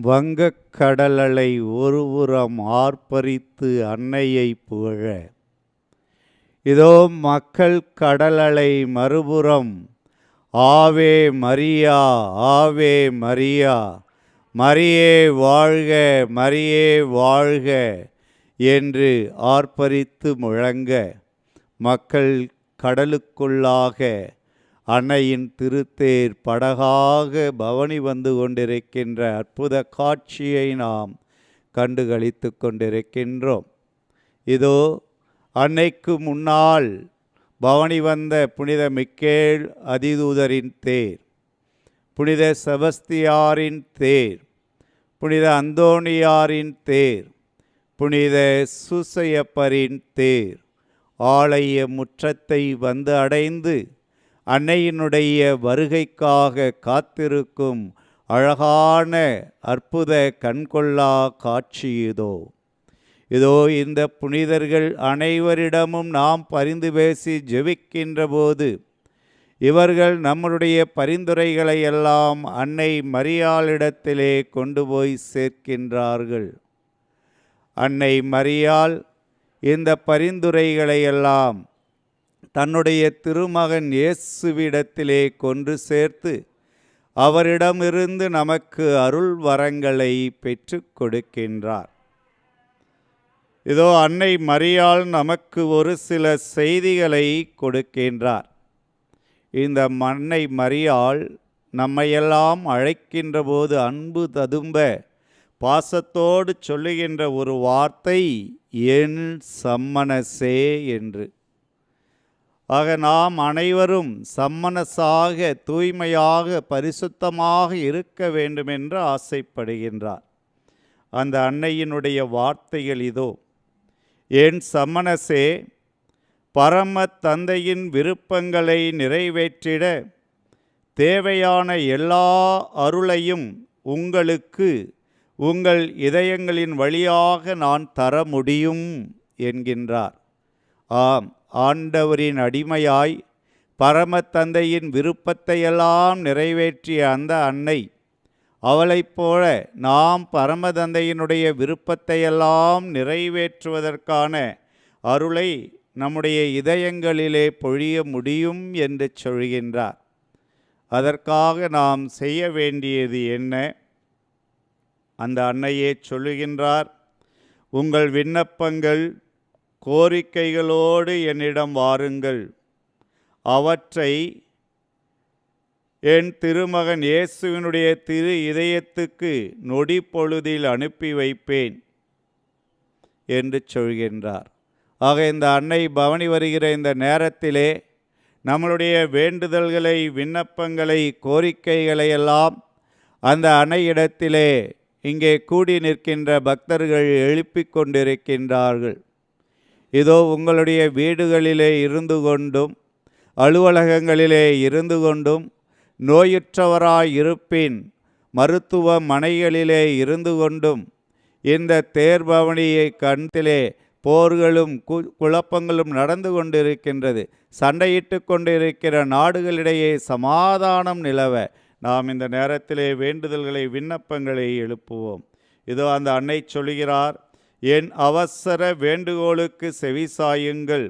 வங்கக்கடலலை ஒருபுறம் ஆர்ப்பரித்து அன்னையை புகழ, இதோ மக்கள் கடலலை மறுபுறம் ஆவே மரியா, ஆவே மரியா, மரியே வாழ்க, மரியே வாழ்க என்று ஆர்ப்பரித்து முழங்க, மக்கள் கடலுக்குள்ளாக அன்னையின் திருத்தேர் படகாக பவனி வந்து கொண்டிருக்கின்ற அற்புத காட்சியை நாம் கண்டுகளித்து கொண்டிருக்கின்றோம். இதோ அன்னைக்கு முன்னால் பவனி வந்த புனித மிக்கேல் அதிதூதரின் தேர், புனித செபஸ்தியாரின் தேர், புனித அந்தோணியாரின் தேர், புனித சூசையப்பரின் தேர் ஆலய முற்றத்தை வந்து அடைந்து அன்னையினுடைய வருகைக்காக காத்திருக்கும் அழகான அற்புத கண்கொள்ளா காட்சி இதோ. இதோ இந்த புனிதர்கள் அனைவரிடமும் நாம் பரிந்து பேசி ஜெபிக்கின்ற போது இவர்கள் நம்முடைய பரிந்துரைகளை எல்லாம் அன்னை மரியாளிடத்திலே கொண்டு போய் சேர்க்கின்றார்கள். அன்னை மரியாள் இந்த பரிந்துரைகளை எல்லாம் தன்னுடைய திருமகன் இயேசுவிடத்திலே கொண்டு சேர்த்து அவரிடமிருந்து நமக்கு அருள் வரங்களை பெற்று கொடுக்கின்றார். இதோ அன்னை மரியாள் நமக்கு ஒரு சில செய்திகளை கொடுக்கின்றார். இந்த அன்னை மரியாள் நம்மையெல்லாம் அழைக்கின்ற போது அன்பு ததும்ப பாசத்தோடு சொல்லுகின்ற ஒரு வார்த்தை என் சம்மனசே என்று. ஆக நாம் அனைவரும் சம்மனசாக, தூய்மையாக, பரிசுத்தமாக இருக்க வேண்டும் என்று ஆசைப்படுகின்றார். அந்த அன்னையினுடைய வார்த்தைகள் இதோ. என் சம்மனசே, பரம தந்தையின் விருப்பங்களை நிறைவேற்றிட தேவையான எல்லா அருளையும் உங்களுக்கு உங்கள் இதயங்களின் வழியாக நான் தர முடியும் என்கின்றார். ஆம், ஆண்டவரின் அடிமையாய் பரம தந்தையின் விருப்பத்தையெல்லாம் நிறைவேற்றிய அந்த அன்னை, அவளைப் போல நாம் பரம தந்தையினுடைய விருப்பத்தையெல்லாம் நிறைவேற்றுவதற்கான அருளை நம்முடைய இதயங்களிலே பொழிய முடியும் என்று சொல்கின்றார். அதற்காக நாம் செய்ய வேண்டியது என்ன? அந்த அன்னையே சொல்லுகின்றார், உங்கள் விண்ணப்பங்கள் கோரிக்கைகளோடு என்னிடம் வாருங்கள், அவற்றை என் திருமகன் இயேசுவினுடைய திரு இதயத்துக்கு நொடி பொழுதில் அனுப்பி வைப்பேன் என்று சொல்கின்றார். ஆக இந்த அன்னை பவனி வருகிற இந்த நேரத்திலே நம்மளுடைய வேண்டுதல்களை, விண்ணப்பங்களை, கோரிக்கைகளை எல்லாம் அந்த அன்னையிடத்திலே இங்கே கூடி நிற்கின்ற பக்தர்கள் எழுப்பிக் கொண்டிருக்கின்றார்கள். இதோ உங்களுடைய வீடுகளிலே இருந்து கொண்டும், அலுவலகங்களிலே இருந்து கொண்டும், நோயுற்றவராய் இருப்பின் மருத்துவமனைகளிலே இருந்து கொண்டும், இந்த தேர்பவனியை கண்திலே போர்களும் குழப்பங்களும் நடந்து கொண்டிருக்கின்றது. சண்டையிட்டு கொண்டிருக்கிற நாடுகளிடையே சமாதானம் நிலவ நாம் இந்த நேரத்திலே வேண்டுதல்களை, விண்ணப்பங்களை எழுப்புவோம். இதோ அந்த அன்னை சொல்கிறார், என் அவசர வேண்டுகோளுக்கு செவிசாயுங்கள்,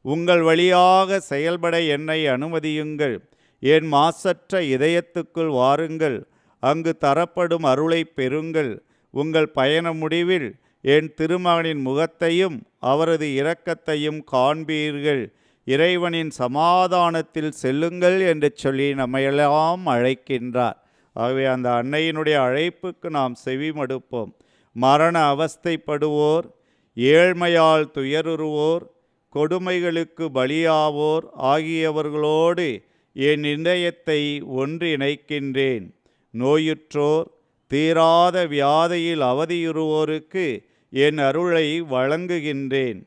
உங்கள் வழியாக செயல்பட என்னை அனுமதியுங்கள், என் மாசற்ற இதயத்துக்குள் வாருங்கள், அங்கு தரப்படும் அருளை பெறுங்கள், உங்கள் பயண முடிவில் என் திருமகனின் முகத்தையும் அவரது இரக்கத்தையும் காண்பீர்கள், இறைவனின் சமாதானத்தில் செல்லுங்கள் என்று சொல்லி நம்மையெல்லாம் அழைக்கின்றார். ஆகவே அந்த அன்னையினுடைய அழைப்புக்கு நாம் செவிமடுப்போம். மரண அவஸ்தைப்படுவோர், ஏழ்மையால் துயருறுவோர், கொடுமைகளுக்கு பலியாவோர் ஆகியவர்களோடு என் இதயத்தை ஒன்றிணைக்கின்றேன். நோயுற்றோர், தீராத வியாதியில் அவதியுறுவோருக்கு என் அருளை வழங்குகின்றேன்.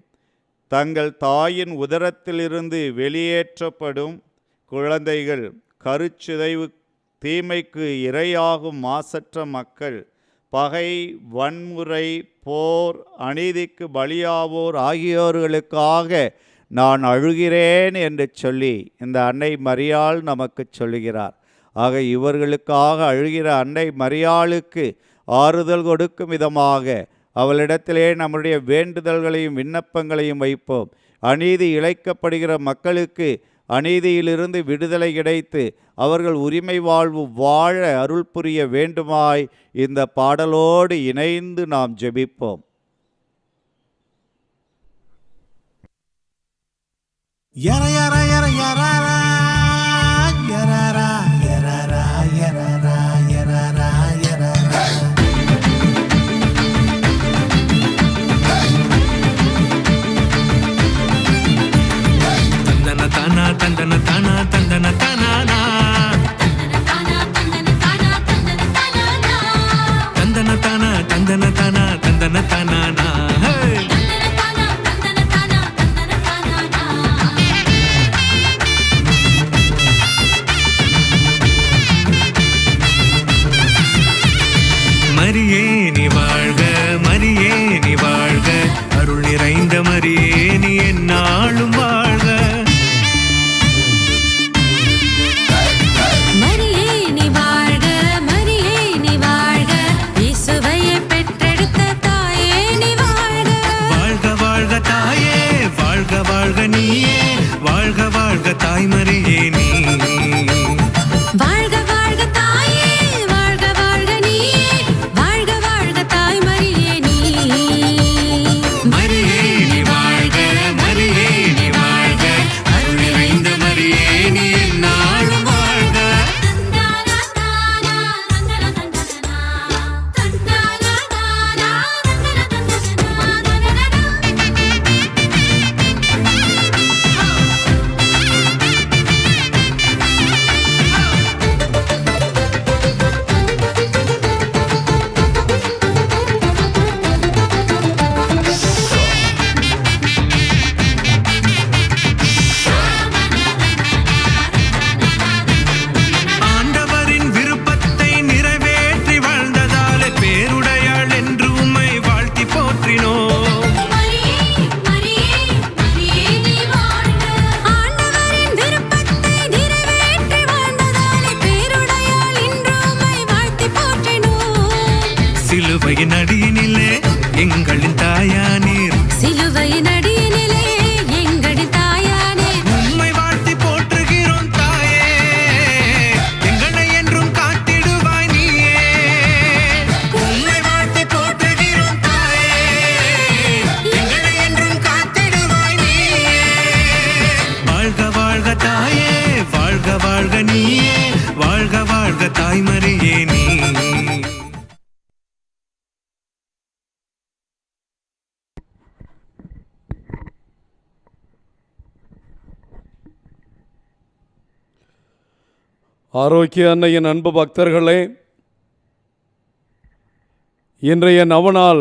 தங்கள் தாயின் உதரத்திலிருந்து வெளியேற்றப்படும் குழந்தைகள், கருச்சிதைவு, தீமைக்கு இரையாகும் மாசற்ற மக்கள், பகை, வன்முறை, போர், அநீதிக்கு பலியாவோர் ஆகியோர்களுக்காக நான் அழுகிறேன் என்று சொல்லி இந்த அன்னை மரியாள் நமக்கு சொல்லுகிறார். ஆக இவர்களுக்காக அழுகிற அன்னை மரியாளுக்கு ஆறுதல் கொடுக்கும் விதமாக அவளிடத்திலே நம்முடைய வேண்டுதல்களையும் விண்ணப்பங்களையும் வைப்போம். அநீதி இழைக்கப்படுகிற மக்களுக்கு அநீதியிலிருந்து விடுதலை கிடைத்து அவர்கள் உரிமை வாழ்வு வாழ அருள் புரிய வேண்டுமாய் இந்த பாடலோடு இணைந்து நாம் ஜெபிப்போம். Yara yara yara yara ra, yara ra, yara ra, yara ra, yara ra, yara ra. Tandana tana, tandana tana, tandana tana na. Tandana tana, tandana tana, tandana tana na. Hey. மரியே நீ வாழ்க, மரியே நீ வாழ்க, அருள் நிறைந்த மரியே நீ எந்நாளும் வாழ்க. மரியே நீ வாழ்க, மரியே நீ வாழ்க, இயேசுவையே பெற்றெடுத்த தாயே நீ வாழ்க. வாழ்க வாழ்க தாயே, வாழ்க வாழ்க நீயே, வாழ்க வாழ்க தாய் மரியே நீ. வாழ்க வாழ்க தாயே, வாழ்க வாழ்க நீயே, வாழ்க வாழ்க தாய் மரியே நீ. மரியே நீ வாழ்க, மரியே நீ வாழ்க, அருள் நிறைந்த மரியே நீ எந்நாளும் வாழ்க. தந்தானா தானா, தந்தன தந்தனா, தந்தானா தானா, தந்தன தந்தனா, ஆண்டவரின் விருப்பத்தை நிறைவேற்றி வாழ்ந்ததாலே பேருடையாள் என்று உம்மை வாழ்த்தி போற்றினோம். மரியே மரியே மரியே நீ வாழ்க. ஆண்டவரின் விருப்பத்தை நிறைவேற்றி வாழ்ந்ததாலே பேருடையாள் என்று உம்மை வாழ்த்தி போற்றினோம். சிலுவையின் அடியினிலே எங்களின் தாயானீர், சிலுவையின் அடியினிலே எங்களின் தாயானே, உம்மை வாழ்த்தி போற்றுகிறோம் தாயே, எங்களை என்றும் காத்திடுவாய் நீயே. உம்மை வாழ்த்தி போற்றுகிறோம் தாயே, எங்களை என்றும் காத்திடுவாய் நீயே. வாழ்க வாழ்க தாயே, வாழ்க வாழ்க நீயே, வாழ்க வாழ்க தாய் மரியே நீ. ஆரோக்கிய அன்னையின் அன்பு பக்தர்களே, இன்றைய நவநாள்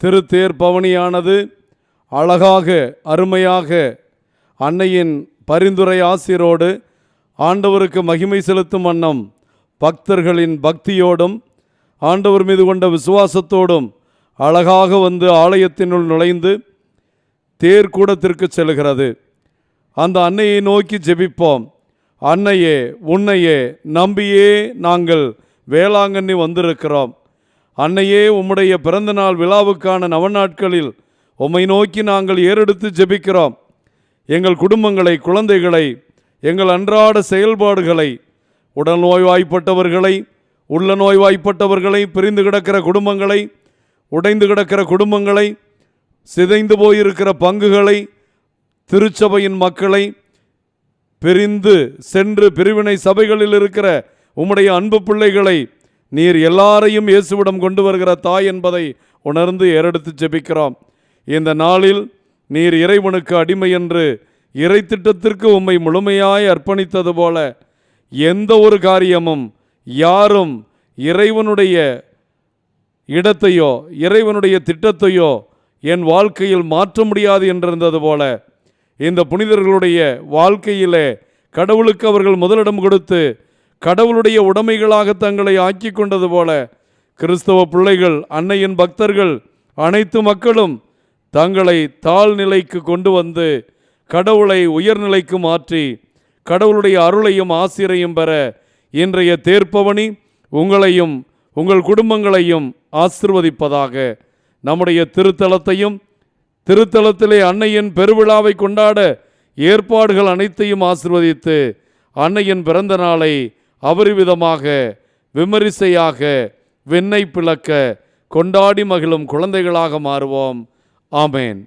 திருத்தேர் பவனியானது அழகாக அருமையாக அன்னையின் பரிந்துரை ஆசிரோடு ஆண்டவருக்கு மகிமை செலுத்தும் வண்ணம் பக்தர்களின் பக்தியோடும் ஆண்டவர் மீது கொண்ட விசுவாசத்தோடும் அழகாக வந்து ஆலயத்தினுள் நுழைந்து தேர்கூடத்திற்கு செல்கிறது. அந்த அன்னையை நோக்கி ஜெபிப்போம். அன்னையே, உன்னையே நம்பியே நாங்கள் வேளாங்கண்ணி வந்திருக்கிறோம். அன்னையே, உம்முடைய பிறந்தநாள் விழாவுக்கான நவநாட்களில் உம்மை நோக்கி நாங்கள் ஏறெடுத்து ஜெபிக்கிறோம். எங்கள் குடும்பங்களை, குழந்தைகளை, எங்கள் அன்றாட செயல்பாடுகளை, உடல் நோய்வாய்ப்பட்டவர்களை, உள்ள நோய்வாய்ப்பட்டவர்களை, பிரிந்து கிடக்கிற குடும்பங்களை, உடைந்து கிடக்கிற குடும்பங்களை, சிதைந்து போயிருக்கிற பங்குகளை, திருச்சபையின் மக்களை, பிரிந்து சென்று பிரிவினை சபைகளில் இருக்கிற உம்முடைய அன்பு பிள்ளைகளை நீர் எல்லாரையும் இயேசுவிடம் கொண்டு வருகிற தாய் என்பதை உணர்ந்து ஏறெடுத்து ஜெபிக்கிறோம். இந்த நாளில் நீர் இறைவனுக்கு அடிமை என்று இறை திட்டத்திற்கு உம்மை முழுமையாய் அர்ப்பணித்தது போல எந்த ஒரு காரியமும் யாரும் இறைவனுடைய இடத்தையோ இறைவனுடைய திட்டத்தையோ என் வாழ்க்கையில் மாற்ற முடியாது என்றிருந்தது போல இந்த புனிதர்களுடைய வாழ்க்கையிலே கடவுளுக்கு அவர்கள் முதலிடம் கொடுத்து கடவுளுடைய உடைமைகளாக தங்களை ஆக்கி கொண்டது போல கிறிஸ்தவ பிள்ளைகள், அன்னையின் பக்தர்கள், அனைத்து மக்களும் தங்களை தாழ்நிலைக்கு கொண்டு வந்து கடவுளை உயர்நிலைக்கு மாற்றி கடவுளுடைய அருளையும் ஆசிரையும் பெற இன்றைய தேர்ப்பவனி உங்களையும் உங்கள் குடும்பங்களையும் ஆசிர்வதிப்பதாக. நம்முடைய திருத்தலத்தையும் திருத்தலத்திலே அன்னையின் பெருவிழாவை கொண்டாட ஏற்பாடுகள் அனைத்தையும் ஆசிர்வதித்து அன்னையின் பிறந்த நாளை அபரிவிதமாக விமரிசையாக விண்ணை பிளக்க கொண்டாடி மகிழும் குழந்தைகளாக மாறுவோம். ஆமேன்.